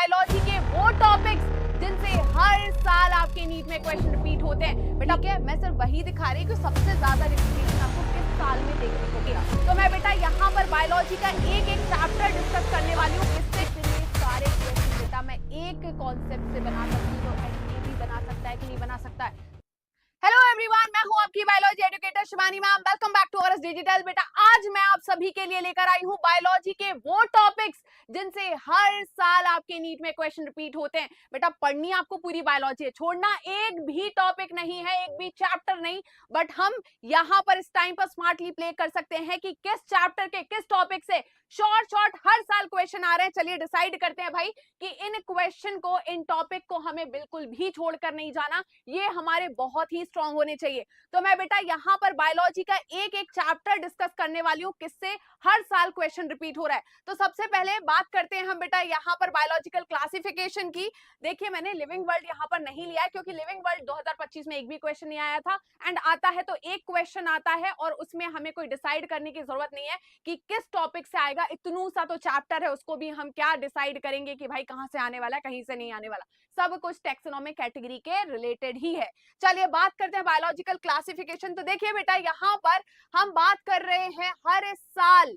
Biology के वो topics जिनसे हर साल आपके नीट में क्वेश्चन रिपीट होते हैं। बेटा क्या मैं सिर्फ वही दिखा रही हूँ कि सबसे ज्यादा रिपीटेशन आपको किस साल में देखने को मिला। तो मैं बेटा यहाँ पर बायोलॉजी का एक एक चैप्टर डिस्कस करने वाली हूँ। इससे ये सारे क्वेश्चन बेटा मैं एक कॉन्सेप्ट से बना सकती हूँ। तो भी बना सकता है कि नहीं बना सकता है। हेलो एवरीवन, मैं हूं आपकी biology educator Shivani ma'am. Welcome back to ours digital. बेटा आज मैं आप सभी के लिए लेकर आई हूं बायोलॉजी के वो टॉपिक्स जिनसे हर साल आपके नीट में क्वेश्चन रिपीट होते हैं। बेटा पढ़नी आपको पूरी बायोलॉजी है, छोड़ना एक भी टॉपिक नहीं है, एक भी चैप्टर नहीं। बट हम यहाँ पर इस टाइम पर स्मार्टली प्ले कर सकते हैं कि किस चैप्टर के किस टॉपिक से शॉर्ट हर साल क्वेश्चन आ रहे हैं। चलिए डिसाइड करते हैं भाई कि इन क्वेश्चन को, इन टॉपिक को हमें बिल्कुल भी छोड़कर नहीं जाना। ये हमारे बहुत ही स्ट्रांग होने चाहिए। तो मैं बेटा यहाँ पर बायोलॉजी का एक एक चैप्टर डिस्कस करने वाली हूँ किससे हर साल क्वेश्चन रिपीट हो रहा है। तो सबसे पहले बात करते हैं हम बेटा यहाँ पर बायोलॉजिकल क्लासिफिकेशन की। देखिए मैंने लिविंग वर्ल्ड यहाँ पर नहीं लिया है क्योंकि लिविंग वर्ल्ड 2025 में एक भी क्वेश्चन नहीं आया था। एंड आता है तो एक क्वेश्चन आता है और उसमें हमें कोई डिसाइड करने की जरूरत नहीं है कि किस टॉपिक से आएगा। इतनू सा तो चैप्टर है, उसको भी हम क्या डिसाइड करेंगे कि भाई कहां से आने वाला है, कहीं से नहीं आने वाला। सब कुछ टेक्सोनोमिक कैटेगरी के रिलेटेड ही है। चलिए बात करते हैं बायोलॉजिकल क्लासिफिकेशन। तो देखिए बेटा यहाँ पर हम बात कर रहे हैं हर साल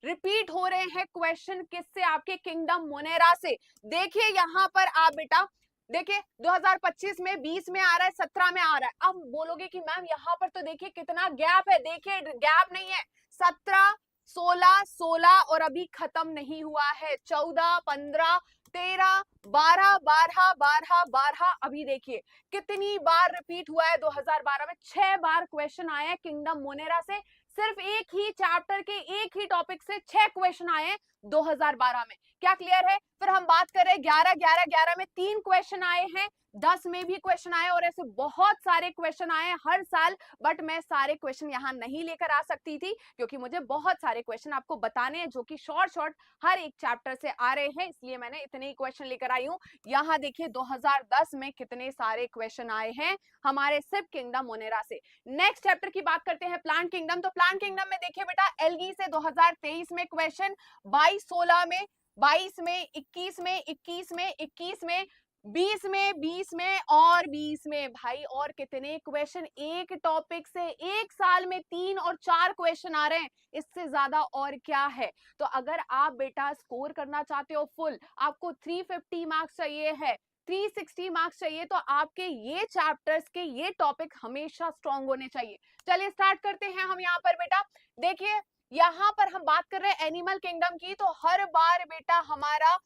रिपीट हो रहे हैं क्वेश्चन किससे, आपके किंगडम मोनेरा से। देखिए यहाँ पर आप बेटा देखिए 2025 में, 20 में आ रहा है, 17 में आ रहा है। अब बोलोगे कि मैम यहाँ पर तो देखिए कितना गैप है। देखिए गैप नहीं है, 17, 16 और अभी खत्म नहीं हुआ है, 14, 15, 13, 12, 12, 12, 12। अभी देखिए कितनी बार रिपीट हुआ है। 2012 में 6 बार क्वेश्चन आए हैं किंगडम मोनेरा से। सिर्फ एक ही चैप्टर के एक ही टॉपिक से 6 क्वेश्चन आए हैं 2012 में। क्या क्लियर है? फिर हम बात कर रहे हैं 11, 11, 11 में 3 क्वेश्चन आए हैं, 10 में भी क्वेश्चन आए और ऐसे बहुत सारे क्वेश्चन आए हैं हर साल। बट मैं सारे क्वेश्चन यहाँ नहीं लेकर आ सकती थी क्योंकि मुझे बहुत सारे क्वेश्चन आपको बताने हैं जो कि शॉर्ट हर एक चैप्टर से आ रहे हैं, इसलिए मैंने इतने ही क्वेश्चन लेकर आई हूँ। यहाँ देखिए 2010 में कितने सारे क्वेश्चन आए हैं हमारे सिर्फ किंगडम मोनेरा से। नेक्स्ट चैप्टर की बात करते हैं प्लांट किंगडम। तो प्लांट किंगडम में देखिए बेटा एल्गी से 2023 में क्वेश्चन, 22, 16 में, 22 में, 21 में, 21 में, 21 में, 20 में, 20 में और 20 में। भाई और कितने क्वेश्चन एक टॉपिक से एक साल में 3 और 4 क्वेश्चन आ रहे हैं, इससे ज्यादा और क्या है। तो अगर आप बेटा स्कोर करना चाहते हो फुल, आपको 350 मार्क्स चाहिए है, 360 मार्क्स चाहिए, तो आपके ये चैप्टर्स के ये टॉपिक हमेशा स्ट्रॉन्ग होने चाहिए। चलिए स्टार्ट करते हैं हम यहाँ पर बेटा। देखिए यहाँ पर हम बात कर रहे हैं एनिमल किंगडम की। तो हर बार बेटा हमारा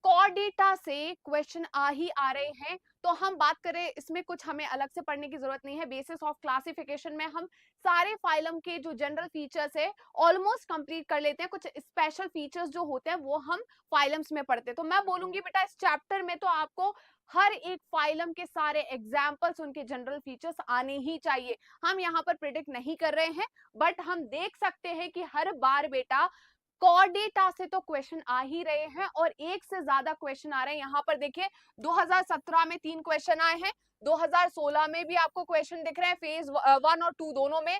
कॉर्डेटा से क्वेश्चन आ ही आ रहे हैं। तो हम बात करें, इसमें कुछ हमें अलग से पढ़ने की जरूरत नहीं है। बेसिस ऑफ क्लासिफिकेशन में हम सारे फाइलम के जो जनरल फीचर्स है ऑलमोस्ट कंप्लीट कर लेते हैं। कुछ स्पेशल फीचर्स जो होते हैं वो हम फाइलम्स में पढ़ते हैं। तो मैं बोलूंगी बेटा इस चैप्टर में तो आपको हर एक फाइलम के सारे एग्जाम्पल्स, उनके जनरल फीचर्स आने ही चाहिए। हम यहाँ पर प्रिडिक्ट नहीं कर रहे हैं, बट हम देख सकते हैं कि हर बार बेटा कॉर्डेटा से तो क्वेश्चन आ ही रहे हैं और एक से ज्यादा क्वेश्चन आ रहे हैं। यहाँ पर देखिए 2017 में 3 क्वेश्चन आए हैं, 2016 में भी आपको क्वेश्चन दिख रहे हैं फेज 1 और 2 दोनों में।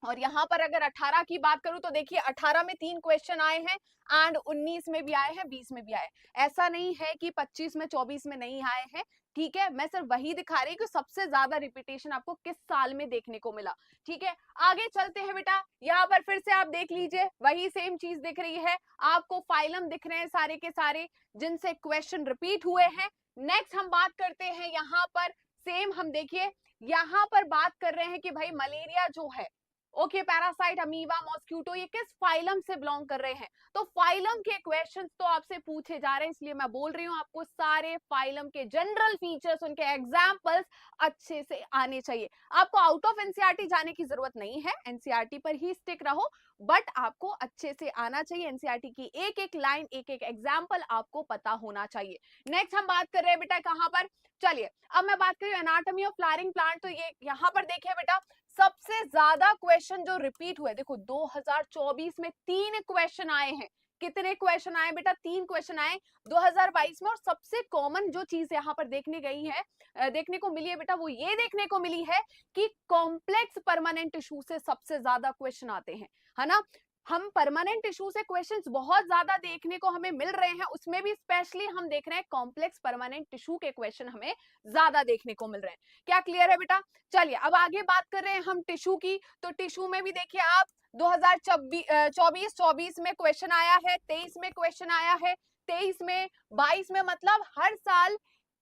और यहाँ पर अगर 18 की बात करूं तो देखिए 18 में 3 क्वेश्चन आए हैं एंड 19 में भी आए हैं, 20 में भी आए। ऐसा नहीं है कि 25 में, 24 में नहीं आए हैं, ठीक है। मैं सिर्फ वही दिखा रही हूँ कि सबसे ज्यादा रिपीटेशन आपको किस साल में देखने को मिला, ठीक है। आगे चलते हैं बेटा, यहाँ पर फिर से आप देख लीजिए वही सेम चीज दिख रही है आपको, फाइलम दिख रहे हैं सारे के सारे जिनसे क्वेश्चन रिपीट हुए हैं। नेक्स्ट हम बात करते हैं यहाँ पर सेम, हम देखिए यहाँ पर बात कर रहे हैं कि भाई मलेरिया जो है, ओके, पैरासाइट, अमीबा, मॉस्क्यूटो, ये किस फाइलम से बिलोंग कर रहे हैं। तो फाइलम के क्वेश्चंस तो आपसे पूछे जा रहे हैं, इसलिए मैं बोल रही हूँ आपको सारे फाइलम के जनरल फीचर्स, उनके एग्जांपल्स अच्छे से आने चाहिए। आपको आउट ऑफ एनसीईआरटी जाने की जरूरत नहीं है, एनसीईआरटी पर ही स्टिक रहो, बट आपको अच्छे से आना चाहिए। एनसीईआरटी की एक एक लाइन, एक एक एग्जाम्पल आपको पता होना चाहिए। नेक्स्ट हम बात कर रहे हैं बेटा कहां पर, चलिए अब मैं बात कर रही हूँ एनाटॉमी ऑफ फ्लावरिंग प्लांट। तो ये यहाँ पर देखिए बेटा सबसे ज्यादा क्वेश्चन जो रिपीट हुए, देखो 2024 में 3 क्वेश्चन आए हैं। कितने क्वेश्चन आए बेटा? 3 क्वेश्चन आए 2022 में। और सबसे कॉमन जो चीज यहाँ पर देखने गई है, देखने को मिली है बेटा, वो ये देखने को मिली है कि कॉम्प्लेक्स परमानेंट टिश्यू से सबसे ज्यादा क्वेश्चन आते हैं, है ना। हम परमानेंट टिश्यू से क्वेश्चंस बहुत ज्यादा देखने को हमें मिल रहे हैं, उसमें भी स्पेशली हम देख रहे हैं कॉम्प्लेक्स परमानेंट टिश्यू के क्वेश्चन हमें ज्यादा देखने को मिल रहे हैं। क्या क्लियर है बेटा? चलिए अब आगे बात कर रहे हैं हम टिश्यू की। तो टिश्यू में भी देखिए आप 2024 में क्वेश्चन आया है, 23 में क्वेश्चन आया है, 23 में, 22 में, मतलब हर साल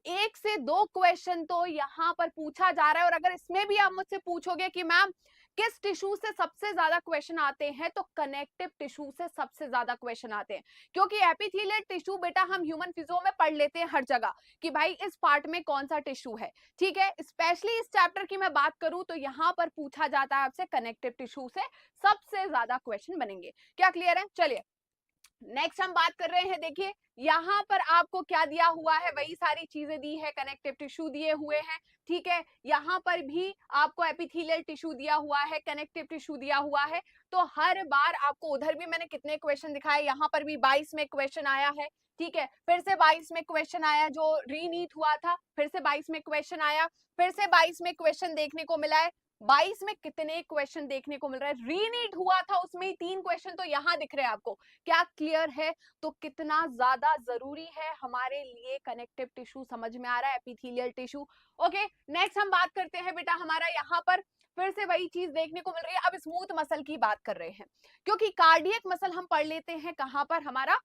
1 से 2 क्वेश्चन तो यहाँ पर पूछा जा रहा है। और अगर इसमें भी आप मुझसे पूछोगे कि मैम किस टिश्यू से सबसे ज्यादा क्वेश्चन आते हैं, तो कनेक्टिव टिश्यू से सबसे ज्यादा क्वेश्चन आते हैं। क्योंकि एपिथेलियल टिश्यू बेटा हम ह्यूमन फिजियो में पढ़ लेते हैं हर जगह कि भाई इस पार्ट में कौन सा टिश्यू है, ठीक है। स्पेशली इस चैप्टर की मैं बात करूं तो यहाँ पर पूछा जाता है आपसे कनेक्टिव टिश्यू से सबसे ज्यादा क्वेश्चन बनेंगे। क्या क्लियर है? चलिए नेक्स्ट हम बात कर रहे हैं। देखिए यहाँ पर आपको क्या दिया हुआ है, वही सारी चीजें दी है, कनेक्टिव टिश्यू दिए हुए हैं, ठीक है। यहाँ पर भी आपको एपिथेलियल टिश्यू दिया हुआ है, कनेक्टिव टिश्यू दिया हुआ है। तो हर बार आपको, उधर भी मैंने कितने क्वेश्चन दिखाए, यहाँ पर भी 22 में क्वेश्चन आया है, ठीक है। फिर से 22 में क्वेश्चन आया, जो रीनीट हुआ था, फिर से 22 में क्वेश्चन आया, फिर से 22 में क्वेश्चन देखने को मिला है। 22 में कितने क्वेश्चन देखने को मिल रहा है? रीनीट हुआ था उसमें ही 3 क्वेश्चन तो यहाँ दिख रहे हैं आपको। क्या क्लियर है? तो कितना ज्यादा जरूरी है हमारे लिए कनेक्टिव टिश्यू, समझ में आ रहा है? Epithelial tissue. ओके नेक्स्ट हम बात करते हैं बेटा, हमारा यहाँ पर फिर से वही चीज देखने को मिल रही है। अब स्मूथ मसल की बात कर रहे हैं, क्योंकि कार्डियक मसल हम पढ़ लेते हैं कहां पर, हमारा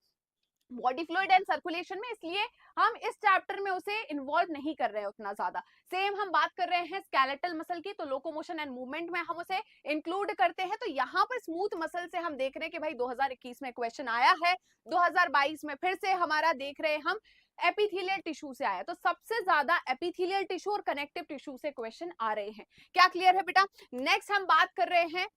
बॉडी फ्लूइड एंड सर्कुलेशन में, इसलिए हम इस चैप्टर में उसे इन्वॉल्व नहीं कर रहे हैं उतना ज्यादा। सेम हम बात कर रहे हैं स्केलेटल मसल की, तो लोकोमोशन एंड मूवमेंट में हम उसे इंक्लूड करते हैं। तो यहाँ पर स्मूथ मसल से हम देख रहे हैं कि भाई 2021 में क्वेश्चन आया है, 2022 में फिर से हमारा देख रहे हैं हम एपिथेलियल टिश्यू से आया। तो सबसे ज्यादा एपिथेलियल टिश्यू और कनेक्टिव टिश्यू से क्वेश्चन आ रहे हैं। क्या क्लियर है बेटा? नेक्स्ट हम बात कर रहे हैं,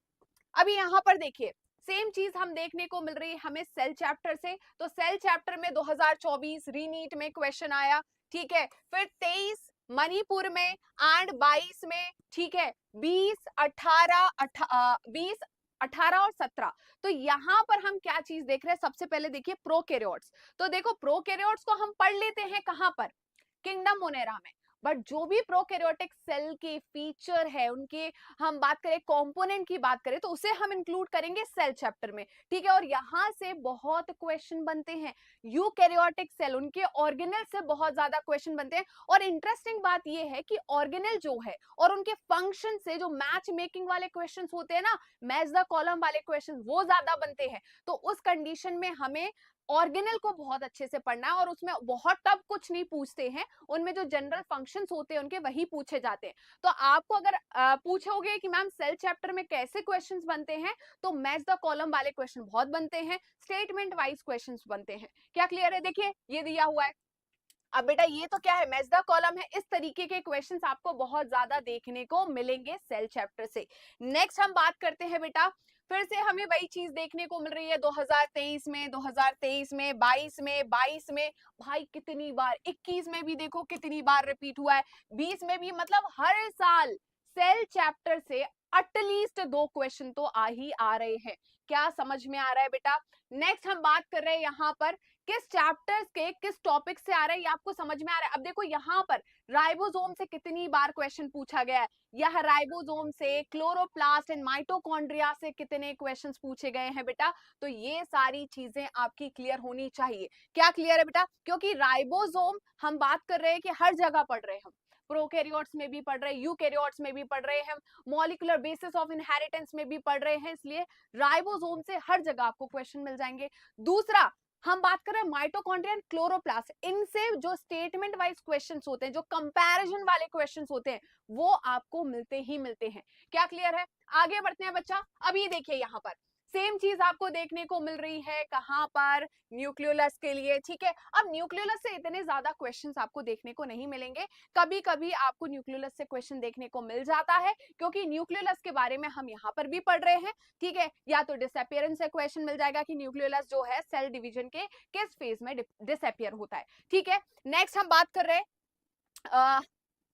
अभी यहाँ पर देखिए सेम चीज हम देखने को मिल रही है हमें सेल चैप्टर से। तो सेल चैप्टर में 2024 रीनीट में क्वेश्चन आया, ठीक है। फिर 23 मणिपुर में एंड 22 में, ठीक है। 20, 18, 18 और 17। तो यहाँ पर हम क्या चीज देख रहे हैं? सबसे पहले देखिए प्रोकैरियोट्स। तो देखो प्रोकैरियोट्स को हम पढ़ लेते हैं कहां पर? किंगडम मोनेरा में। बट जो भी प्रोकैरियोटिक सेल के फीचर है, उनके हम बात करें, कंपोनेंट की बात करें, तो उसे हम इंक्लूड करेंगे सेल चैप्टर में, ठीक है। और यहां से बहुत क्वेश्चन बनते हैं। यूकैरियोटिक सेल, उनके ऑर्गेनेल से बहुत ज्यादा क्वेश्चन बनते हैं। और इंटरेस्टिंग बात यह है कि ऑर्गेनेल जो है और उनके फंक्शन से जो मैच मेकिंग वाले क्वेश्चन होते हैं ना, मैच द कॉलम वाले क्वेश्चन, वो ज्यादा बनते हैं। तो उस कंडीशन में हमें ऑर्गेनेल को बहुत अच्छे से पढ़ना है, और उसमें बहुत टफ कुछ नहीं पूछते हैं, उनमें जो जनरल फंक्शंस होते हैं उनके वही पूछे जाते हैं। तो आपको अगर पूछोगे कि मैम सेल चैप्टर में कैसे क्वेश्चंस बनते हैं, तो मैच द कॉलम वाले क्वेश्चन बहुत बनते हैं, स्टेटमेंट वाइज क्वेश्चंस बनते हैं। क्या क्लियर है? देखिए ये दिया हुआ है। अब बेटा ये तो क्या है? मैच द कॉलम है। इस तरीके के क्वेश्चंस आपको बहुत ज्यादा देखने को मिलेंगे सेल चैप्टर से। नेक्स्ट हम बात करते हैं बेटा, फिर से हमें वही चीज देखने को मिल रही है 2023 में, 2023 में, 22 में, 22 में, भाई कितनी बार, 21 में भी देखो कितनी बार रिपीट हुआ है, 20 में भी, मतलब हर साल सेल चैप्टर से एटलीस्ट 2 क्वेश्चन तो आ ही आ रहे हैं। क्या समझ में आ रहा है बेटा? नेक्स्ट हम बात कर रहे हैं यहाँ पर किस चैप्टर्स के किस टॉपिक से आ रहा है, ये आपको समझ में आ रहा है। अब देखो यहाँ पर राइबोसोम से कितनी बार क्वेश्चन पूछा गया है, यह राइबोसोम से, क्लोरोप्लास्ट एंड माइटोकॉन्ड्रिया से कितने क्वेश्चंस पूछे गए हैं बेटा। तो ये सारी चीजें आपकी क्लियर होनी चाहिए। क्या क्लियर है बेटा? क्योंकि राइबोसोम हम बात कर रहे हैं कि हर जगह पढ़ रहे हैं हम, प्रोकैरियोट्स में भी पढ़ रहे हैं, यूकैरियोट्स में भी पढ़ रहे हैं, मॉलिक्यूलर बेसिस ऑफ इनहेरिटेंस में भी पढ़ रहे हैं, इसलिए राइबोसोम से हर जगह आपको क्वेश्चन मिल जाएंगे। दूसरा हम बात कर रहे हैं माइटोकॉन्ड्रिया एंड क्लोरोप्लास्ट, इनसे जो स्टेटमेंट वाइज क्वेश्चंस होते हैं, जो कंपैरिजन वाले क्वेश्चंस होते हैं, वो आपको मिलते ही मिलते हैं। क्या क्लियर है? आगे बढ़ते हैं बच्चा। अब ये देखिए यहाँ पर सेम चीज आपको देखने को मिल रही है कहां पर? न्यूक्लियोलस के लिए, ठीक है। अब न्यूक्लियोलस से इतने ज्यादा क्वेश्चंस आपको देखने को नहीं मिलेंगे, कभी कभी आपको न्यूक्लियोलस से क्वेश्चन देखने को मिल जाता है, क्योंकि न्यूक्लियोलस के बारे में हम यहाँ पर भी पढ़ रहे हैं, ठीक है। या तो डिसअपियरेंस से क्वेश्चन मिल जाएगा कि न्यूक्लियोलस जो है सेल डिवीजन के किस फेज में डिसअपियर होता है, ठीक है। नेक्स्ट हम बात कर रहे हैं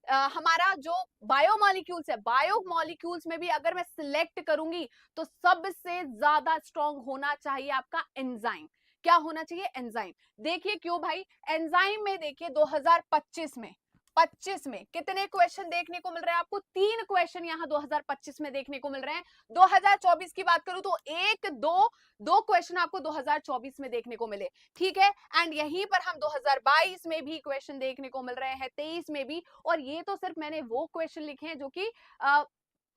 हमारा जो बायोमॉलिक्यूल्स है, बायोमॉलिक्यूल्स में भी अगर मैं सिलेक्ट करूंगी तो सबसे ज्यादा स्ट्रॉन्ग होना चाहिए आपका एंजाइम। क्या होना चाहिए? एंजाइम। देखिए क्यों भाई? एंजाइम में देखिए 2025 में 2025 में कितने क्वेश्चन देखने को मिल रहे हैं आपको? 3 क्वेश्चन यहाँ 2025 में देखने को मिल रहे हैं। 2024 की बात करूं तो दो क्वेश्चन आपको 2024 में देखने को मिले, ठीक है। एंड यहीं पर हम 2022 में भी क्वेश्चन देखने को मिल रहे हैं, 23 में भी। और ये तो सिर्फ मैंने वो क्वेश्चन लिखे हैं जो कि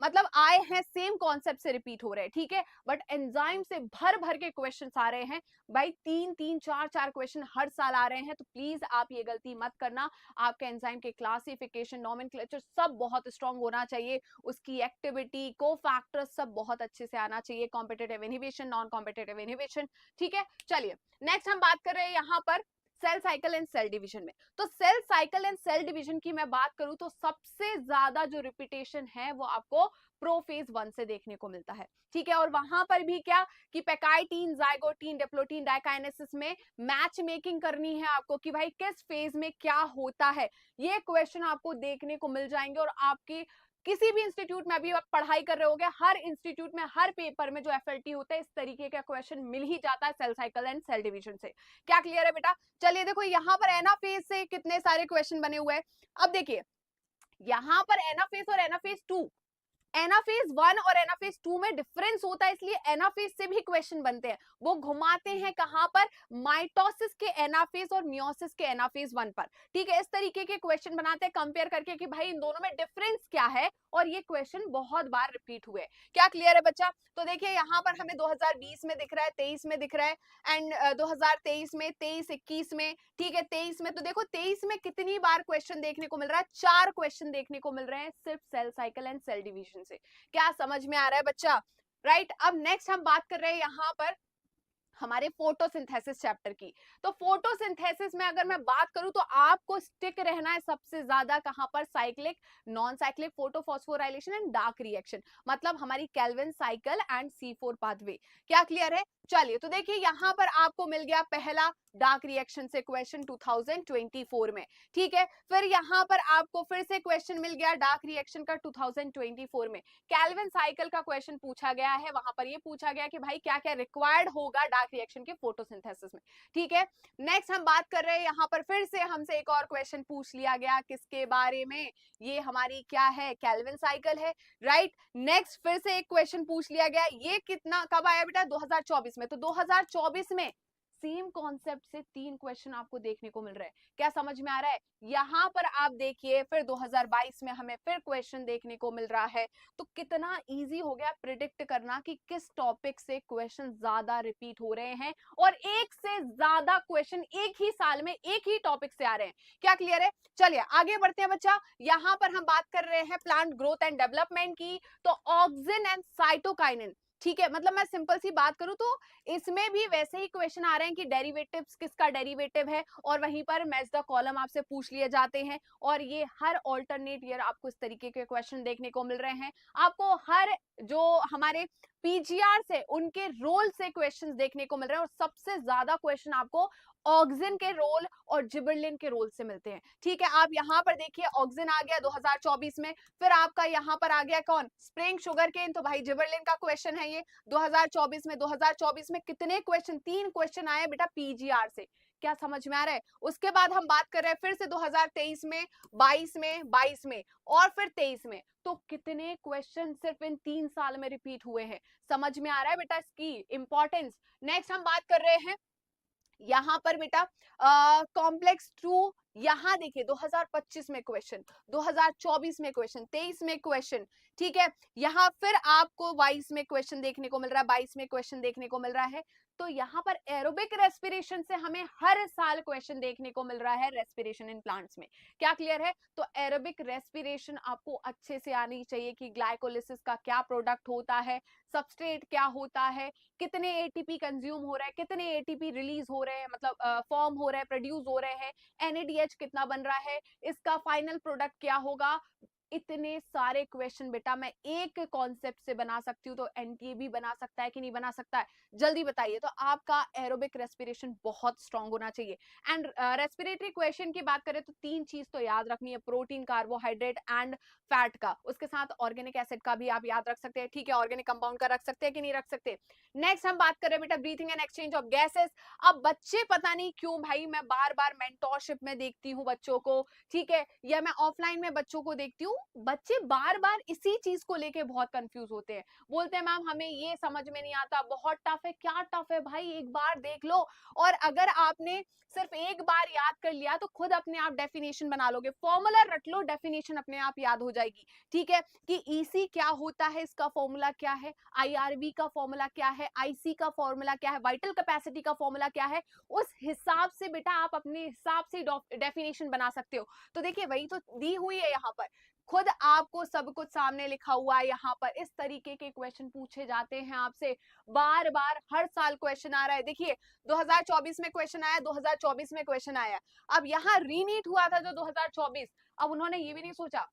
मतलब आए हैं, सेम कॉन्सेप्ट से रिपीट हो रहे हैं, ठीक है। बट एंजाइम से भर भर के क्वेश्चंस आ रहे हैं भाई, 3-3 4-4 क्वेश्चन हर साल आ रहे हैं। तो प्लीज आप ये गलती मत करना। आपके एंजाइम के क्लासिफिकेशन, नॉमेनक्लेचर सब बहुत स्ट्रांग होना चाहिए, उसकी एक्टिविटी, को फैक्टर्स सब बहुत अच्छे से आना चाहिए, competitive inhibition, non competitive inhibition, ठीक है। चलिए नेक्स्ट हम बात कर रहे हैं यहाँ पर cell cycle and cell division में। तो cell cycle and cell division की मैं बात करूं तो सबसे ज्यादा जो रिपीटेशन है वो आपको प्रोफेज 1 से देखने को मिलता है, ठीक है। और वहां पर भी क्या कि पेकाइटीन, जाइगोटीन, डिप्लोटीन डाइकाइनेसिस में मैच मेकिंग करनी है आपको कि भाई किस फेज में क्या होता है। ये क्वेश्चन आपको देखने को मिल जाएंगे। और आपकी किसी भी इंस्टीट्यूट में अभी आप पढ़ाई कर रहे होगे, हर इंस्टीट्यूट में हर पेपर में जो एफएलटी होता है इस तरीके का क्वेश्चन मिल ही जाता है cell cycle and cell division से। क्या क्लियर है बेटा? चलिए देखो यहाँ पर एनाफेज से कितने सारे क्वेश्चन बने हुए हैं। अब देखिए यहाँ पर एनाफेज और एनाफेज 2, एनाफेज 1 और एनाफेज 2 में डिफरेंस होता है, इसलिए एनाफेज से भी क्वेश्चन बनते हैं। वो घुमाते हैं कहां पर? माइटोसिस के एनाफेज और मियोसिस के एनाफेज 1 पर, ठीक है। इस तरीके के क्वेश्चन बनाते हैं कंपेयर करके कि भाई इन दोनों में डिफरेंस क्या है। और ये क्वेश्चन बहुत बार रिपीट हुए। क्या क्लियर है बच्चा? तो देखिए यहाँ पर हमें 2020 में दिख रहा है, 23 में दिख रहा है, एंड 2023 में, 23, 21 में, ठीक है। 23 में तो देखो 23 में कितनी बार क्वेश्चन देखने को मिल रहा है? 4 क्वेश्चन देखने को मिल रहे हैं सिर्फ cell cycle and cell division से। क्या समझ में आ रहा है बच्चा? राइट। अब नेक्स्ट हम बात कर रहे हैं यहाँ पर हमारे फोटोसिंथेसिस चैप्टर की। तो फोटोसिंथेसिस में अगर मैं बात करूं तो आपको स्टिक रहना है सबसे ज्यादा कहां पर? Cyclic, non cyclic photophosphorylation and dark reaction, मतलब हमारी Calvin cycle and C4 pathway. क्या क्लियर है? चलिए तो देखिए यहाँ पर आपको मिल गया पहला डार्क रिएक्शन से क्वेश्चन 2024 में, ठीक है। फिर यहाँ पर आपको फिर से क्वेश्चन मिल गया डार्क रिएक्शन का 2024 में। केल्विन साइकिल का क्वेश्चन पूछा गया है, वहां पर ये पूछा गया कि भाई क्या क्या रिक्वायर्ड होगा डार्क रिएक्शन के फोटोसिंथेसिस में, ठीक है। नेक्स्ट हम बात कर रहे हैं यहाँ पर फिर से हमसे एक और क्वेश्चन पूछ लिया गया, किसके बारे में? ये हमारी क्या है? केल्विन साइकिल है, राइट। नेक्स्ट फिर से एक क्वेश्चन पूछ लिया गया, ये कितना कब आया बेटा? 2024 में। तो 2024 में सेम कॉन्सेप्ट से 3 क्वेश्चन आपको देखने को मिल रहे हैं। क्या समझ में आ रहा है? यहां पर आप देखिए फिर 2022 में हमें फिर क्वेश्चन देखने को मिल रहा है। तो कितना इजी हो गया प्रिडिक्ट करना कि किस टॉपिक से क्वेश्चन ज्यादा रिपीट हो रहे हैं। और एक से ज्यादा क्वेश्चन एक ही साल में एक ही टॉपिक से आ रहे हैं। क्या क्लियर है? चलिए आगे बढ़ते हैं बच्चा। यहां पर हम बात कर रहे हैं प्लांट ग्रोथ एंड डेवलपमेंट की। तो ऑक्सिन एंड साइटोकाइनिन, ठीक है। मतलब मैं सिंपल सी बात करूं तो इसमें भी वैसे ही क्वेश्चन आ रहे हैं कि डेरिवेटिव्स किसका डेरिवेटिव है, और वहीं पर मैच द कॉलम आपसे पूछ लिए जाते हैं। और ये हर ऑल्टरनेट ईयर आपको इस तरीके के क्वेश्चन देखने को मिल रहे हैं। आपको हर जो हमारे पीजीआर से उनके रोल से क्वेश्चंस देखने को मिल रहे हैं। और सबसे ज्यादा क्वेश्चन आपको ऑक्सिन के रोल और जिबरलिन के रोल से मिलते हैं, ठीक है। आप यहाँ पर देखिए ऑक्सिन आ गया 2024 में, फिर आपका यहाँ पर आ गया कौन? Spring sugarcane. तो भाई जिबरलिन का क्वेश्चन है ये 2024 में। 2024 में कितने क्वेश्चन? 3 क्वेश्चन आए बेटा पीजीआर से। क्या समझ में आ रहा है? उसके बाद हम बात कर रहे हैं फिर से 2023 में, 22 में और फिर 23 में। तो कितने क्वेश्चन सिर्फ इन 3 साल में रिपीट हुए हैं। समझ में आ रहा है बेटा इसकी इंपॉर्टेंस? नेक्स्ट हम बात कर रहे हैं यहां पर बेटा कॉम्प्लेक्स 2। यहां देखिए 2025 में क्वेश्चन, 2024 में क्वेश्चन, 23 में क्वेश्चन, ठीक है। यहां फिर आपको 22 में क्वेश्चन देखने को मिल रहा है, 22 में क्वेश्चन देखने को मिल रहा है। तो यहाँ पर एरोबिक रेस्पिरेशन से हमें हर साल क्वेश्चन देखने को मिल रहा है रेस्पिरेशन इन प्लांट्स में। क्या क्लियर है? तो एरोबिक रेस्पिरेशन आपको अच्छे से आनी चाहिए कि ग्लाइकोलिसिस का क्या प्रोडक्ट होता है, सबस्ट्रेट क्या होता है, कितने एटीपी कंज्यूम हो रहा है, कितने एटीपी रिलीज हो रहे हैं, मतलब फॉर्म हो रहे हैं, प्रोड्यूस हो रहे हैं, एनएडीएच कितना बन रहा है, इसका फाइनल प्रोडक्ट क्या होगा, इतने सारे क्वेश्चन बेटा मैं एक कॉन्सेप्ट से बना सकती हूँ, तो एनटीए भी बना सकता है कि नहीं बना सकता है, जल्दी बताइए। तो आपका एरोबिक रेस्पिरेशन बहुत स्ट्रांग होना चाहिए। एंड रेस्पिरेटरी क्वेश्चन की बात करें तो 3 चीज तो याद रखनी है, प्रोटीन, कार्बोहाइड्रेट एंड फैट का, उसके साथ ऑर्गेनिक एसिड का भी आप याद रख सकते हैं, ठीक है, ऑर्गेनिक कंपाउंड का रख सकते हैं कि नहीं रख सकते। नेक्स्ट हम बात कर रहे हैं बेटा breathing and exchange of gases. अब बच्चे पता नहीं क्यों भाई, मैं बार बार मेंटोरशिप में देखती हूँ बच्चों को, ठीक है, या मैं ऑफलाइन में बच्चों को देखती हूँ, बच्चे बार बार इसी चीज को लेके बहुत कंफ्यूज होते हैं, बोलते हैं मैम हमें ये समझ में नहीं आता, बहुत टफ है। क्या टफ है भाई, एक बार देख लो, और अगर आपने सिर्फ एक बार याद कर लिया तो खुद अपने आप डेफिनेशन बना लोगे, फॉर्मूला रट लो, डेफिनेशन अपने आप याद हो जाएगी, ठीक है, कि ईसी क्या होता है, इसका फॉर्मूला क्या है, आईआरबी का फॉर्मूला क्या है, आईसी का फॉर्मूला क्या है, वाइटल कैपेसिटी का फॉर्मूला क्या है, उस हिसाब से बेटा आप अपने हिसाब से डेफिनेशन बना सकते हो। तो देखिए वही तो दी हुई है यहाँ पर, खुद आपको सब कुछ सामने लिखा हुआ है, यहाँ पर इस तरीके के क्वेश्चन पूछे जाते हैं आपसे बार बार, हर साल क्वेश्चन आ रहा है। देखिए 2024 में क्वेश्चन आया, 2024 में क्वेश्चन आया, अब यहाँ रीनीट हुआ था जो 2024, अब उन्होंने ये भी नहीं सोचा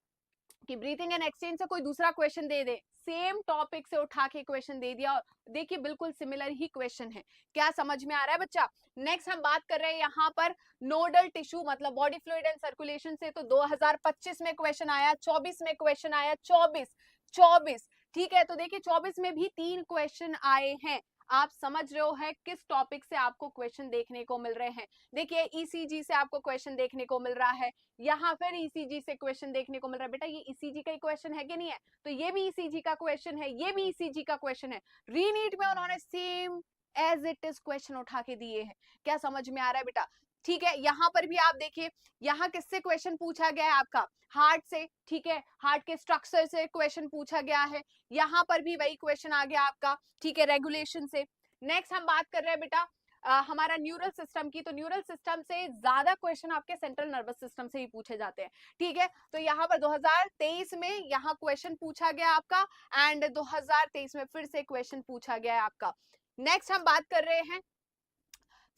कि ब्रीथिंग एंड एक्सचेंज से कोई दूसरा क्वेश्चन दे दे, सेम टॉपिक से उठा के क्वेश्चन दे दिया, देखिए बिल्कुल सिमिलर ही क्वेश्चन है। क्या समझ में आ रहा है बच्चा? नेक्स्ट हम बात कर रहे हैं यहाँ पर नोडल टिश्यू मतलब बॉडी फ्लूइड एंड सर्कुलेशन से, तो 2025 में क्वेश्चन आया, 24 में क्वेश्चन आया, 24 ठीक है, तो देखिए 24 में भी 3 क्वेश्चन आए हैं। आप समझ रहे हो है किस टॉपिक से आपको क्वेश्चन देखने को मिल रहे हैं। देखिए ईसीजी से आपको क्वेश्चन देखने को मिल रहा है, यहाँ फिर ईसीजी से क्वेश्चन देखने को मिल रहा है। बेटा ये ईसीजी का ही क्वेश्चन है कि नहीं है, तो ये भी ईसीजी का क्वेश्चन है, ये भी ईसीजी का क्वेश्चन है। रीनीट में उन्होंने same as it is question उठा के दिए हैं। क्या समझ में आ रहा है बेटा? ठीक है, यहाँ पर भी आप देखिए, यहाँ किससे क्वेश्चन पूछा गया है आपका, हार्ट से, ठीक है, हार्ट के स्ट्रक्चर से क्वेश्चन पूछा गया है, यहाँ पर भी वही क्वेश्चन आ गया आपका, ठीक है, रेगुलेशन से। नेक्स्ट हम बात कर रहे हैं बेटा हमारा न्यूरल सिस्टम की, तो न्यूरल सिस्टम से ज्यादा क्वेश्चन आपके सेंट्रल नर्वस सिस्टम से ही पूछे जाते हैं, ठीक है, तो यहाँ पर 2023 में यहाँ क्वेश्चन पूछा गया आपका, एंड 2023 में फिर से क्वेश्चन पूछा गया है आपका। नेक्स्ट हम बात कर रहे हैं,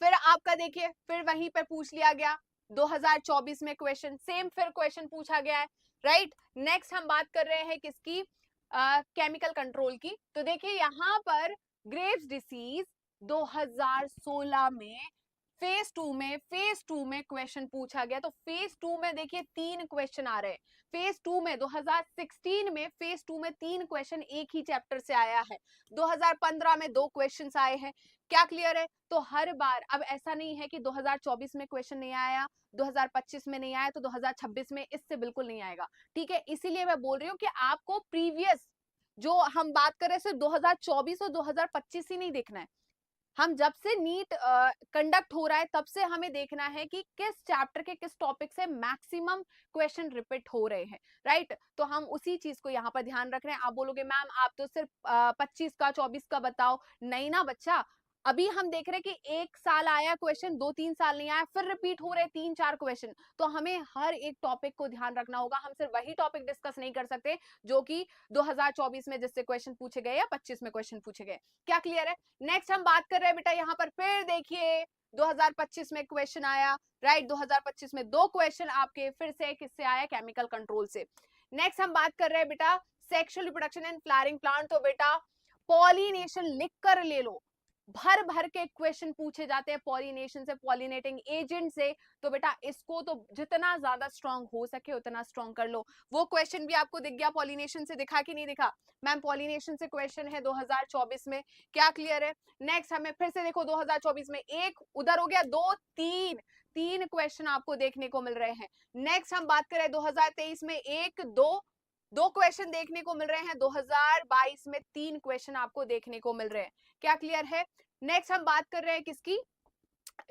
फिर आपका देखिए फिर वहीं पे पूछ लिया गया 2024 में क्वेश्चन, सेम फिर क्वेश्चन पूछा गया है, राइट। नेक्स्ट हम बात कर रहे हैं किसकी, केमिकल कंट्रोल की, तो देखिए यहाँ पर ग्रेव्स डिसीज 2016 में फेज 2 में क्वेश्चन पूछा गया, तो फेज 2 में देखिए 3 क्वेश्चन आ रहे हैं, फेज 2 में 2016 में फेज 2 में 3 क्वेश्चन एक ही चैप्टर से आया है, 2015 में 2 क्वेश्चंस आए हैं। क्या क्लियर है? तो हर बार अब ऐसा नहीं है कि 2024 में क्वेश्चन नहीं आया, 2025 में नहीं आया तो 2026 में इससे बिल्कुल नहीं आएगा, ठीक है, इसीलिए मैं बोल रही हूँ कि आपको प्रीवियस जो हम बात कर रहे हैं सिर्फ 2024 और 2025 ही नहीं देखना है, हम जब से नीट कंडक्ट हो रहा है तब से हमें देखना है कि किस चैप्टर के किस टॉपिक से मैक्सिमम क्वेश्चन रिपीट हो रहे हैं, राइट। तो हम उसी चीज को यहाँ पर ध्यान रख रहे हैं। आप बोलोगे मैम आप तो सिर्फ 25 का 24 का बताओ, नहीं ना बच्चा, अभी हम देख रहे हैं कि एक साल आया क्वेश्चन, 2-3 साल नहीं आया, फिर रिपीट हो रहे 3-4 क्वेश्चन, तो हमें हर एक टॉपिक को ध्यान रखना होगा। हम सिर्फ वही टॉपिक डिस्कस नहीं कर सकते जो कि 2024 में जिससे क्वेश्चन पूछे गए या 25 में क्वेश्चन पूछे गए। क्या क्लियर है? नेक्स्ट हम बात कर रहे हैं बेटा यहाँ पर, फिर देखिए 2025 में क्वेश्चन आया, राइट, 2025 में 2 क्वेश्चन आपके फिर से किससे आया, केमिकल कंट्रोल से। नेक्स्ट हम बात कर रहे हैं बेटा sexual reproduction in flowering plant, तो बेटा पॉलिनेशन लिख कर ले लो, भर भर के क्वेश्चन पूछे जाते हैं पॉलिनेशन से, पॉलिनेटिंग एजेंट से, तो बेटा इसको तो जितना ज्यादा स्ट्रांग हो सके उतना स्ट्रांग कर लो। वो क्वेश्चन भी आपको दिख गया पॉलिनेशन से, दिखा कि नहीं दिखा? मैम पॉलिनेशन से क्वेश्चन है 2024 में। क्या क्लियर है? नेक्स्ट हमें फिर से देखो 2024 में एक उधर हो गया, 2 3 क्वेश्चन आपको देखने को मिल रहे हैं। नेक्स्ट हम बात करें 2023 में 1 2 क्वेश्चन देखने को मिल रहे हैं, 2022 में 3 क्वेश्चन आपको देखने को मिल रहे हैं। क्या क्लियर है? नेक्स्ट हम बात कर रहे हैं किसकी,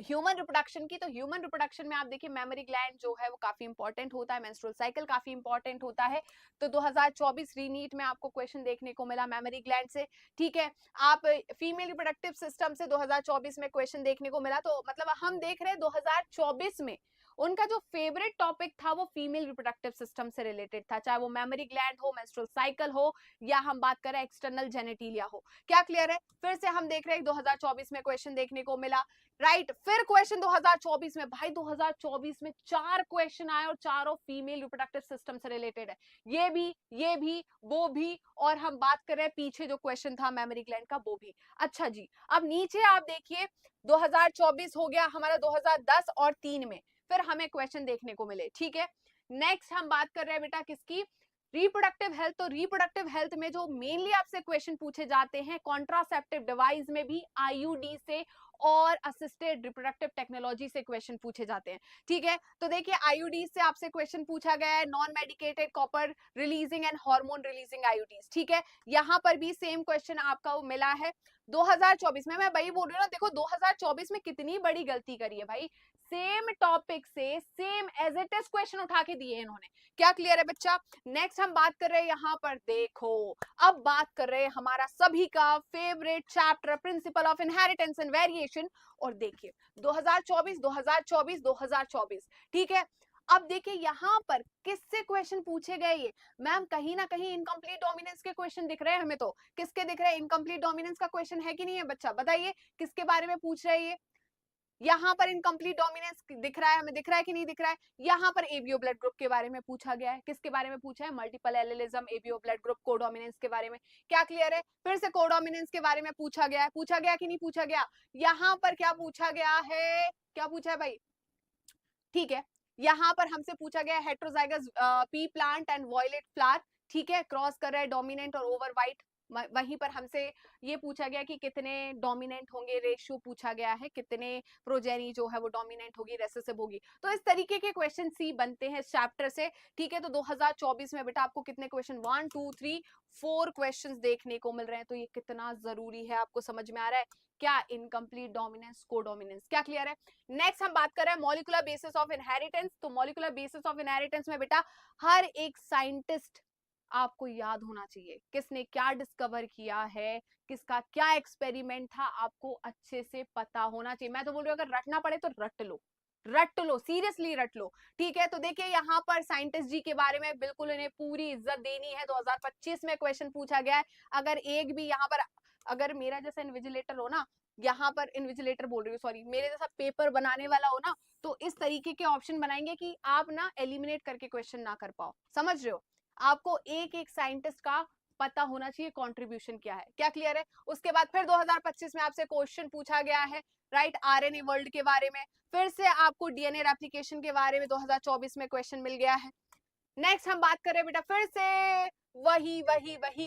ह्यूमन रिप्रोडक्शन की, तो ह्यूमन रिप्रोडक्शन में आप देखिए मेमोरी ग्लैंड जो है वो काफी इंपॉर्टेंट होता है, मेंस्ट्रुअल साइकिल काफी इंपॉर्टेंट होता है, तो 2024 रीनीट में आपको क्वेश्चन देखने को मिला मेमोरी ग्लैंड से, ठीक है। आप फीमेल रिप्रोडक्टिव सिस्टम से 2024 में क्वेश्चन देखने को मिला, तो मतलब हम देख रहे हैं 2024 में उनका जो फेवरेट टॉपिक था वो फीमेल रिप्रोडक्टिव सिस्टम से रिलेटेड था, चाहे वो मेमोरी ग्लैंड हो, मेंस्ट्रुअल साइकिल हो, या हम बात करें एक्सटर्नल जेनेटिलिया हो। क्या क्लियर है? फिर से हम देख रहे हैं 2024 में क्वेश्चन देखने को मिला, राइट। फिर क्वेश्चन 2024 में, भाई 2024 में 4 क्वेश्चन आए और चारों फीमेल रिप्रोडक्टिव सिस्टम से रिलेटेड है, ये भी वो भी, और हम बात कर रहे हैं पीछे जो क्वेश्चन था मेमोरी ग्लैंड का वो भी। अच्छा जी, अब नीचे आप देखिए 2024 हो गया हमारा, 2010 और 3 में फिर हमें क्वेश्चन देखने को मिले, ठीक है। नेक्स्ट हम बात कर रहे हैं बेटा किसकी, रिप्रोडक्टिव हेल्थ। तो रिप्रोडक्टिव हेल्थ में जो मेनली आपसे क्वेश्चन पूछे जाते हैं कॉन्ट्रासेप्टिव डिवाइस में भी आईयूडी से और असिस्टेड रिप्रोडक्टिव टेक्नोलॉजी से क्वेश्चन पूछे जाते हैं, ठीक है। तो देखिए आईयूडी से आपसे क्वेश्चन पूछा गया है, non medicated copper releasing and hormone releasing IUDs, ठीक है। यहाँ पर भी सेम क्वेश्चन आपका मिला है 2024 में। मैं वही बोल रही हूँ ना, देखो 2024 में कितनी बड़ी गलती करी है भाई, सेम टॉपिक से same as it is question उठा के दिए इन्होंने। क्या क्लियर है बच्चा? नेक्स्ट हम बात कर रहे हैं यहाँ पर, देखो अब बात कर रहे हैं हमारा सभी का favourite chapter principle of inheritance and variation. और देखिए 2024 2024 2024, ठीक है। अब देखिए यहाँ पर किससे क्वेश्चन पूछे गए ये, मैम कहीं ना कहीं इनकम्प्लीट डोमिनेंस के क्वेश्चन दिख रहे हैं हमें। तो किसके दिख रहे हैं, इनकम्प्लीट डोमिनेंस का क्वेश्चन है कि नहीं है बच्चा, बताइए किसके बारे में पूछ रहे हैं ये। यहाँ पर इनकम्प्लीट डोमिनेंस दिख रहा है हमें, दिख रहा है कि नहीं दिख रहा है। यहाँ पर एबीओ ब्लड ग्रुप के बारे में पूछा गया है, किसके बारे में पूछा है, multiple allelism, ABO blood group, codominance के बारे में। क्या क्लियर है? फिर से कोडोमिनेंस के बारे में पूछा गया है, पूछा गया कि नहीं पूछा गया। यहाँ पर क्या पूछा गया है, क्या पूछा है भाई, ठीक है। यहाँ पर हमसे पूछा गया heterozygous P plant and violet flower, ठीक है, क्रॉस कर रहा है डोमिनेंट और ओवर वाइट। वहीं पर हमसे ये पूछा गया कि कितने डोमिनेंट होंगे, रेशियो पूछा गया है, कितने प्रोजेनी जो है वो डोमिनेंट होगी, रेसेसिव होगी। तो इस तरीके के क्वेश्चन सी बनते हैं इस चैप्टर से, ठीक है। तो 2024 में बेटा आपको कितने क्वेश्चन, 1 2 3 4 क्वेश्चंस देखने को मिल रहे हैं। तो ये कितना जरूरी है आपको समझ में आ रहा है क्या, इनकम्प्लीट डोमिनेंस, कोडोमिनेंस। क्या क्लियर है? नेक्स्ट हम बात कर रहे हैं मॉलिक्यूलर बेसिस ऑफ इनहेरिटेंस। तो मॉलिक्यूलर बेसिस ऑफ इनहेरिटेंस में बेटा हर एक साइंटिस्ट आपको याद होना चाहिए, किसने क्या डिस्कवर किया है, किसका क्या एक्सपेरिमेंट था, आपको अच्छे से पता होना चाहिए। मैं तो बोल रही हूँ अगर रटना पड़े तो रट लो, रट लो, सीरियसली रट लो, ठीक है। तो देखिए यहाँ पर साइंटिस्ट जी के बारे में बिल्कुल इन्हें पूरी इज्जत देनी है। 2025 में क्वेश्चन पूछा गया है, अगर एक भी यहाँ पर, अगर मेरा जैसा इन्विजिलेटर हो ना, यहाँ पर इन्विजिलेटर बोल रही हूँ सॉरी, मेरे जैसा पेपर बनाने वाला हो ना, तो इस तरीके के ऑप्शन बनाएंगे कि आप ना एलिमिनेट करके क्वेश्चन ना कर पाओ, समझ रहे हो। आपको एक एक साइंटिस्ट का पता होना चाहिए कंट्रीब्यूशन क्या है। क्या क्लियर है? उसके बाद फिर 2025 में आपसे क्वेश्चन पूछा गया है, राइट, आरएनए वर्ल्ड के बारे में। फिर से आपको डीएनए रेप्लिकेशन के बारे में 2024 में क्वेश्चन मिल गया है। नेक्स्ट हम बात करें बेटा फिर से वही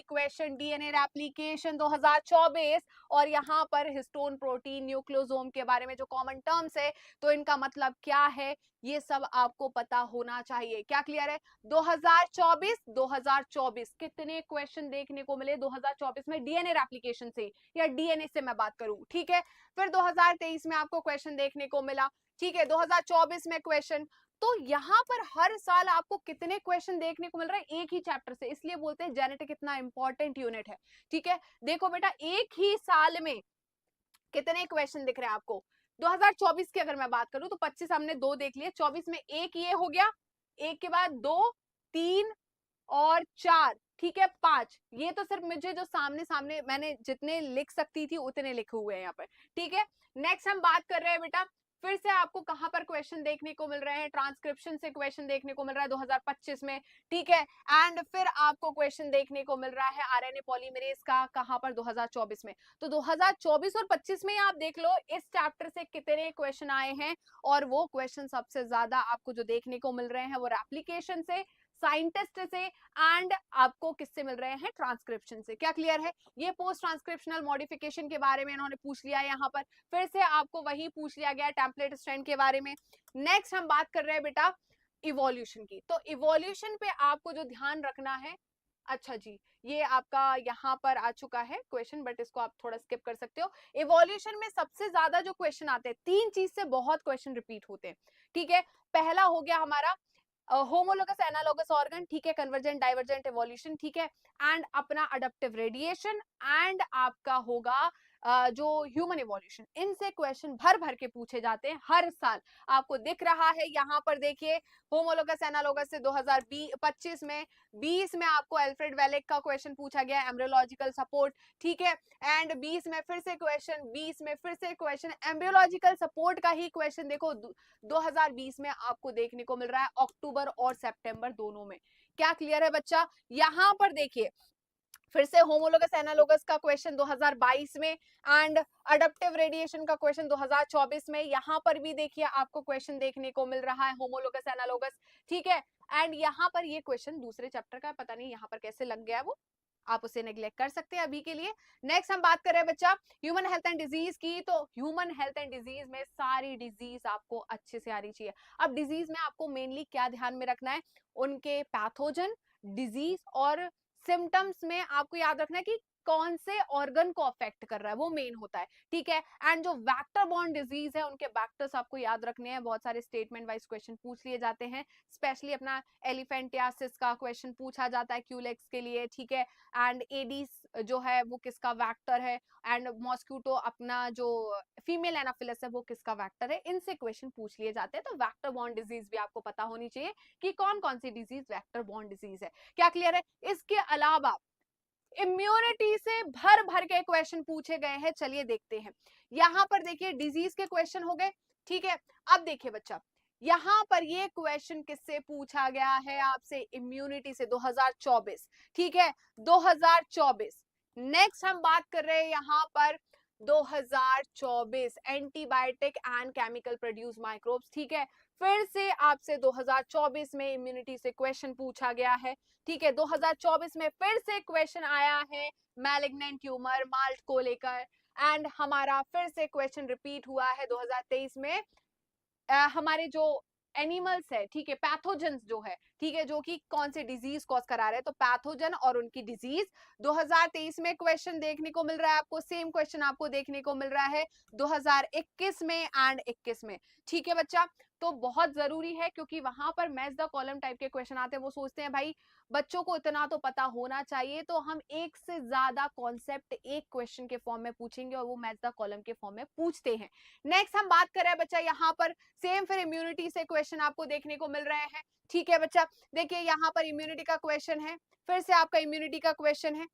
क्वेश्चन, डीएनए रेप्लिकेशन 2024, और यहाँ पर हिस्टोन प्रोटीन न्यूक्लियोसोम के बारे में जो कॉमन टर्म्स है, तो इनका मतलब क्या है, ये सब आपको पता होना चाहिए। क्या क्लियर है? 2024 कितने क्वेश्चन देखने को मिले 2024 में डीएनए रेप्लिकेशन से, या डीएनए से मैं बात करूं, ठीक है। फिर 2023 में आपको क्वेश्चन देखने को मिला, ठीक है। 2024 में क्वेश्चन, तो यहाँ पर हर साल आपको कितने क्वेश्चन देखने को मिल रहा है एक ही चैप्टर से, इसलिए बोलते हैं जेनेटिक कितना इंपॉर्टेंट यूनिट है, ठीक है। देखो बेटा एक ही साल में कितने क्वेश्चन दिख रहे हैं आपको। 2024 की अगर मैं बात करूं तो 25 हमने 2 देख लिए, 24 में एक ये हो गया, एक के बाद 2 3 और 4, ठीक है 5। ये तो सिर्फ मुझे जो सामने सामने मैंने जितने लिख सकती थी उतने लिखे हुए हैं यहाँ पर, ठीक है। नेक्स्ट हम बात कर रहे हैं बेटा फिर से आपको कहां पर क्वेश्चन देखने को मिल रहे हैं, ट्रांसक्रिप्शन से क्वेश्चन देखने को मिल रहा है 2025 में, ठीक है। एंड फिर आपको क्वेश्चन देखने को मिल रहा है आरएनए पॉलीमरेज का, कहां पर 2024 में। तो 2024 और 25 में आप देख लो इस चैप्टर से कितने क्वेश्चन आए हैं, और वो क्वेश्चन सबसे ज्यादा आपको जो देखने को मिल रहे हैं वो एप्लीकेशन से, साइंटिस्ट से, एंड आपको किससे मिल रहे हैं, ट्रांसक्रिप्शन से। क्या क्लियर है? ये पोस्ट ट्रांसक्रिप्शनल मॉडिफिकेशन के बारे में इन्होंने पूछ लिया है, यहाँ पर फिर से आपको वही पूछ लिया गया टेम्पलेट स्ट्रैंड के बारे में। नेक्स्ट हम बात कर रहे हैं बेटा इवोल्यूशन की। तो इवोल्यूशन पे आपको जो ध्यान रखना है, अच्छा जी ये आपका यहाँ पर आ चुका है क्वेश्चन, बट इसको आप थोड़ा स्किप कर सकते हो। इवोल्यूशन में सबसे ज्यादा जो क्वेश्चन आते हैं, 3 चीज से बहुत क्वेश्चन रिपीट होते हैं, ठीक है। पहला हो गया हमारा होमोलोगस एनालोगस ऑर्गन, ठीक है, कन्वर्जेंट डाइवर्जेंट इवोल्यूशन, ठीक है, एंड अपना अडप्टिव रेडिएशन, एंड आपका होगा जो ह्यूमन इवोल्यूशन, इनसे क्वेश्चन भर भर के पूछे जाते हैं हर साल। आपको दिख रहा है यहाँ पर देखिए, होमोलोगस एनालोगस से 2025 में, 20 में आपको अल्फ्रेड वेलेक का क्वेश्चन पूछा गया, एम्ब्रियोलॉजिकल सपोर्ट, ठीक है। एंड 20 में फिर से क्वेश्चन, 20 में फिर से क्वेश्चन, एम्ब्रियोलॉजिकल सपोर्ट का ही क्वेश्चन देखो 2020 में आपको देखने को मिल रहा है, अक्टूबर और सितंबर दोनों में। क्या क्लियर है बच्चा? यहाँ पर देखिए फिर से होमोलोगस एनालोगस का क्वेश्चन 2022 में, एंड अडप्टिव रेडिएशन का क्वेश्चन 2024 में। यहाँ पर भी देखिए आपको क्वेश्चन देखने को मिल रहा है होमोलोगस एनालोगस, ठीक है। एंड यहाँ पर ये क्वेश्चन दूसरे चैप्टर का, पता नहीं यहाँ पर कैसे लग गया वो, आप उसे नेग्लेक्ट कर सकते हैं अभी के लिए। नेक्स्ट हम बात कर रहे हैं बच्चा ह्यूमन हेल्थ एंड डिजीज की। तो ह्यूमन हेल्थ एंड डिजीज में सारी डिजीज आपको अच्छे से आनी चाहिए। अब डिजीज में आपको मेनली क्या ध्यान में रखना है, उनके पैथोजन, डिजीज और सिम्टम्स में आपको याद रखना है कि कौन से ऑर्गन को अफेक्ट कर रहा है, वो मेन होता है, ठीक है। एंड जो वेक्टर बॉर्न डिजीज है उनके वेक्टर्स आपको याद रखने हैं। बहुत सारे स्टेटमेंट वाइज क्वेश्चन पूछ लिए जाते हैं, स्पेशली अपना एलिफेंटियासिस का क्वेश्चन पूछा जाता है क्यूलेक्स के लिए, ठीक है। एंड एडीज जो है वो किसका वेक्टर है, एंड मॉस्क्यूटो अपना जो फीमेल एनाफिलिस है वो किसका वेक्टर है, इनसे क्वेश्चन पूछ लिए जाते हैं। तो वेक्टर बॉर्न डिजीज भी आपको पता होनी चाहिए कि कौन कौन सी डिजीज वेक्टर बॉर्न डिजीज है। क्या क्लियर है? इसके अलावा इम्यूनिटी से भर भर के क्वेश्चन पूछे गए हैं, चलिए देखते हैं। यहां पर देखिए डिजीज के क्वेश्चन हो गए, ठीक है। अब देखिए बच्चा, यहां पर ये क्वेश्चन किससे पूछा गया है आपसे, इम्यूनिटी से, 2024, ठीक है, 2024। नेक्स्ट हम बात कर रहे हैं यहां पर 2024 antibiotic and chemical produce microbes, ठीक है। फिर से आपसे 2024 में इम्यूनिटी से क्वेश्चन पूछा गया है, ठीक है। 2024 में फिर से क्वेश्चन आया है मैलिग्नेंट ट्यूमर माल्ट को लेकर, एंड हमारा फिर से क्वेश्चन रिपीट हुआ है 2023 में हमारे जो एनिमल्स है, ठीक है, पैथोजेंस जो है, ठीक है, जो कि कौन से डिजीज कॉज करा रहे हैं, तो पैथोजन और उनकी डिजीज 2023 में क्वेश्चन देखने को मिल रहा है आपको। सेम क्वेश्चन आपको देखने को मिल रहा है 2021 में एंड 21 में, ठीक है बच्चा। तो बहुत जरूरी है क्योंकि वहां पर मैच द कॉलम टाइप के क्वेश्चन आते हैं। वो सोचते हैं भाई बच्चों को इतना तो पता होना चाहिए, तो हम एक से ज्यादा कॉन्सेप्ट एक क्वेश्चन के फॉर्म में पूछेंगे और वो मैच द कॉलम के फॉर्म में पूछते हैं। नेक्स्ट हम बात कर रहे हैं बच्चा यहाँ पर सेम फिर इम्यूनिटी से क्वेश्चन आपको देखने को मिल रहे हैं, ठीक है बच्चा। देखिए यहाँ पर इम्यूनिटी का क्वेश्चन है, फिर से आपका इम्यूनिटी का क्वेश्चन है।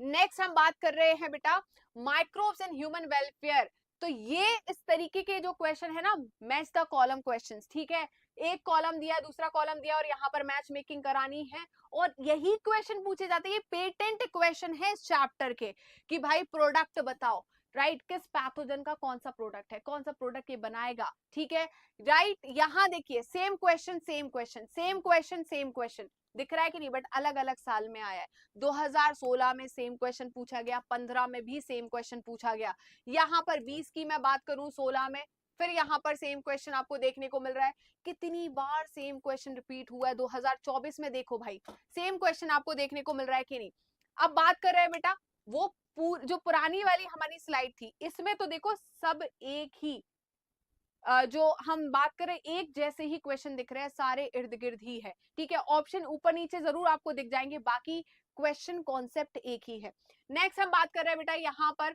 नेक्स्ट हम बात कर रहे हैं बेटा माइक्रोब्स एंड ह्यूमन वेलफेयर। तो ये इस तरीके के जो क्वेश्चन है ना, मैच द कॉलम क्वेश्चंस, ठीक है। एक कॉलम दिया, दूसरा कॉलम दिया और यहाँ पर मैच मेकिंग करानी है, और यही क्वेश्चन पूछे जाते हैं। ये पेटेंट क्वेश्चन है इस चैप्टर के कि भाई प्रोडक्ट बताओ, राइट, किस पैथोजन का कौन सा प्रोडक्ट है, कौन सा प्रोडक्ट ये बनाएगा, ठीक है, राइट। यहाँ देखिए same question same question same question same question दिख रहा है कि नहीं, बट अलग अलग साल में आया है। 2016 में सेम क्वेश्चन पूछा गया, 15 में भी सेम क्वेश्चन पूछा गया, यहाँ पर 20 की मैं बात करूं 16 में, फिर यहाँ पर सेम क्वेश्चन आपको देखने को मिल रहा है। कितनी बार सेम क्वेश्चन रिपीट हुआ है 2024 में, देखो भाई सेम क्वेश्चन आपको देखने को मिल रहा है कि नहीं। अब बात कर रहे हैं बेटा वो जो पुरानी वाली हमारी स्लाइड थी, इसमें तो देखो सब एक ही जो हम बात करें एक जैसे ही क्वेश्चन दिख रहे हैं, सारे इर्द गिर्द ही है, ठीक है। ऑप्शन ऊपर नीचे जरूर आपको दिख जाएंगे, बाकी क्वेश्चन कॉन्सेप्ट एक ही है। नेक्स्ट हम बात कर रहे हैं बेटा यहाँ पर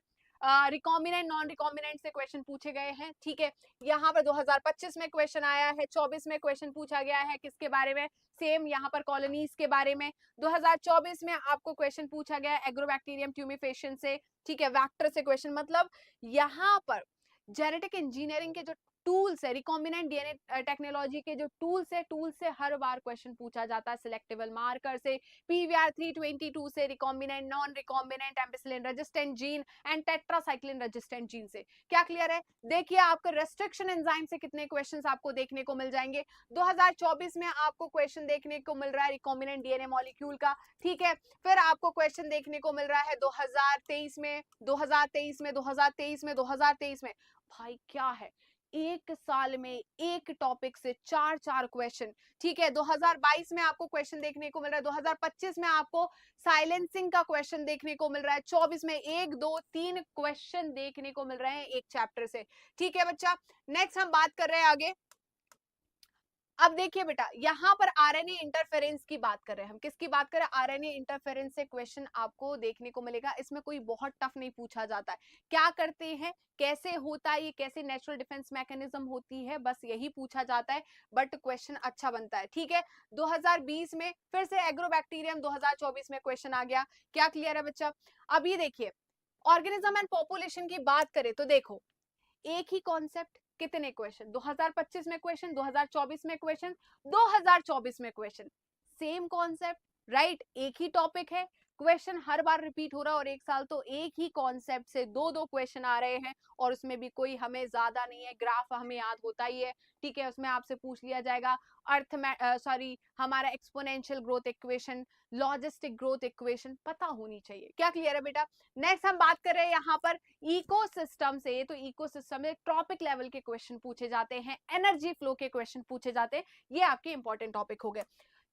रिकॉम्बिनेंट नॉन रिकॉम्बिनेंट से क्वेश्चन पूछे गए हैं, ठीक है। यहाँ पर 2025 में क्वेश्चन आया है, 24 में क्वेश्चन पूछा गया है किसके बारे में, सेम यहाँ पर कॉलोनीज के बारे में। 2024 में आपको क्वेश्वन पूछा गया एग्रोबैक्टीरियम ट्यूमिफेशन से, ठीक है, वैक्टर से क्वेश्चन। मतलब यहाँ पर जेनेटिक इंजीनियरिंग के जो टूल्स है, रिकॉम्बिनेंट डीएनए टेक्नोलॉजी के जो टूल्स से हर बार क्वेश्चन पूछा जाता है। सिलेक्टेबल मार्कर से, पीवीआर 322 से, recombinant non recombinant ampicillin resistant gene and tetracycline resistant gene से। क्या क्लियर है? देखिए आपको रेस्ट्रिक्शन एंजाइम से कितने क्वेश्चंस आपको देखने को मिल जाएंगे। 2024 में आपको क्वेश्चन देखने को मिल रहा है रिकॉम्बिनेंट डीएनए मॉलिक्यूल का, ठीक है। फिर आपको क्वेश्चन देखने को मिल रहा है 2023 में, 2023 में, 2023 में, 2023 में। भाई क्या है, एक साल में एक टॉपिक से चार चार क्वेश्चन, ठीक है। 2022 में आपको क्वेश्चन देखने को मिल रहा है, 2025 में आपको साइलेंसिंग का क्वेश्चन देखने को मिल रहा है, 24 में 1 2 3 क्वेश्चन देखने को मिल रहे हैं एक चैप्टर से, ठीक है बच्चा। नेक्स्ट हम बात कर रहे हैं आगे अब देखिए बेटा, यहाँ पर आरएनए इंटरफेरेंस की बात कर रहे हैं हम। किसकी बात कर रहे हैं? आरएनए इंटरफेरेंस से क्वेश्चन आपको देखने को मिलेगा। इसमें कोई बहुत टफ नहीं पूछा जाता है। क्या करते हैं, कैसे होता है, ये कैसे नेचुरल डिफेंस मैकेनिज्म होती है, बस यही पूछा जाता है। बट क्वेश्चन अच्छा बनता है, ठीक है। 2020 में फिर से एग्रोबैक्टीरियम, 2024 में क्वेश्चन आ गया। क्या क्लियर है बच्चा? अब ये देखिए, ऑर्गेनिज्म एंड पॉपुलेशन की बात करें तो देखो, एक ही कॉन्सेप्ट, कितने क्वेश्चन, 2025 में क्वेश्चन, 2024 में क्वेश्चन, 2024 में क्वेश्चन, सेम कॉन्सेप्ट, राइट, एक ही टॉपिक है, क्वेश्चन हर बार रिपीट हो रहा है, और एक साल तो एक ही कॉन्सेप्ट से दो दो क्वेश्चन आ रहे हैं, और उसमें भी कोई हमें ज्यादा नहीं है, ग्राफ हमें याद होता ही है, ठीक है। उसमें आपसे पूछ लिया जाएगा अर्थ में सॉरी हमारा exponential growth equation, logistic growth equation पता होनी चाहिए। क्या क्लियर है बेटा? नेक्स्ट हम बात कर रहे हैं यहाँ पर इकोसिस्टम से। तो इकोसिस्टम में ट्रॉपिक लेवल के क्वेश्चन पूछे जाते हैं, एनर्जी फ्लो के क्वेश्चन पूछे जाते हैं। ये आपके इंपॉर्टेंट टॉपिक हो गए।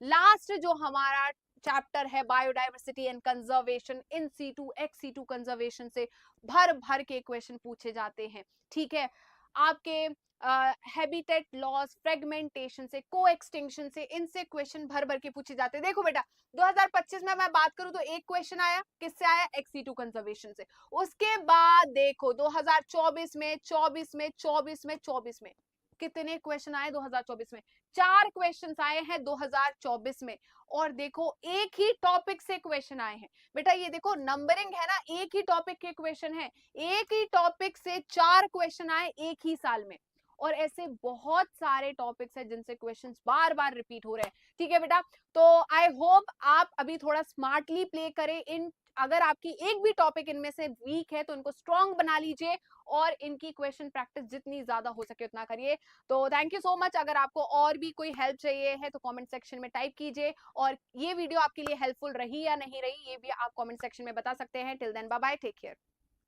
लास्ट जो हमारा चैप्टर है biodiversity and conservation, in situ ex situ conservation से भर भर के क्वेश्चन पूछे जाते हैं, ठीक है। आपके हैबिटेट लॉस, फ्रेगमेंटेशन से, को एक्सटिंक्शन से, इनसे क्वेश्चन भर भर के पूछे जाते हैं। देखो बेटा, 2025 में मैं बात करूं तो एक क्वेश्चन आया, किससे आया? एक्सी टू कंजर्वेशन से। उसके बाद देखो 2024 में, 24 में, 24 में, 24 में कितने क्वेश्चन आए? 2024 में 4 क्वेश्चंस आए हैं 2024 में। और देखो एक ही टॉपिक से क्वेश्चन आए हैं। बेटा ये देखो नंबरिंग है ना, एक ही टॉपिक के क्वेश्चन है, एक ही टॉपिक से 4 क्वेश्चन आए एक ही साल में। और ऐसे बहुत सारे टॉपिक्स हैं जिनसे क्वेश्चंस बार बार रिपीट हो रहे हैं, ठीक है बेटा। तो आई होप आप अभी थोड़ा स्मार्टली प्ले करें इन, अगर आपकी एक भी टॉपिक इनमें से वीक है तो इनको स्ट्रॉन्ग बना लीजिए, और इनकी क्वेश्चन प्रैक्टिस जितनी ज्यादा हो सके उतना करिए। तो थैंक यू सो मच। अगर आपको और भी कोई हेल्प चाहिए है तो कमेंट सेक्शन में टाइप कीजिए, और ये वीडियो आपके लिए हेल्पफुल रही या नहीं रही ये भी आप कमेंट सेक्शन में बता सकते हैं। Till then bye bye, take care.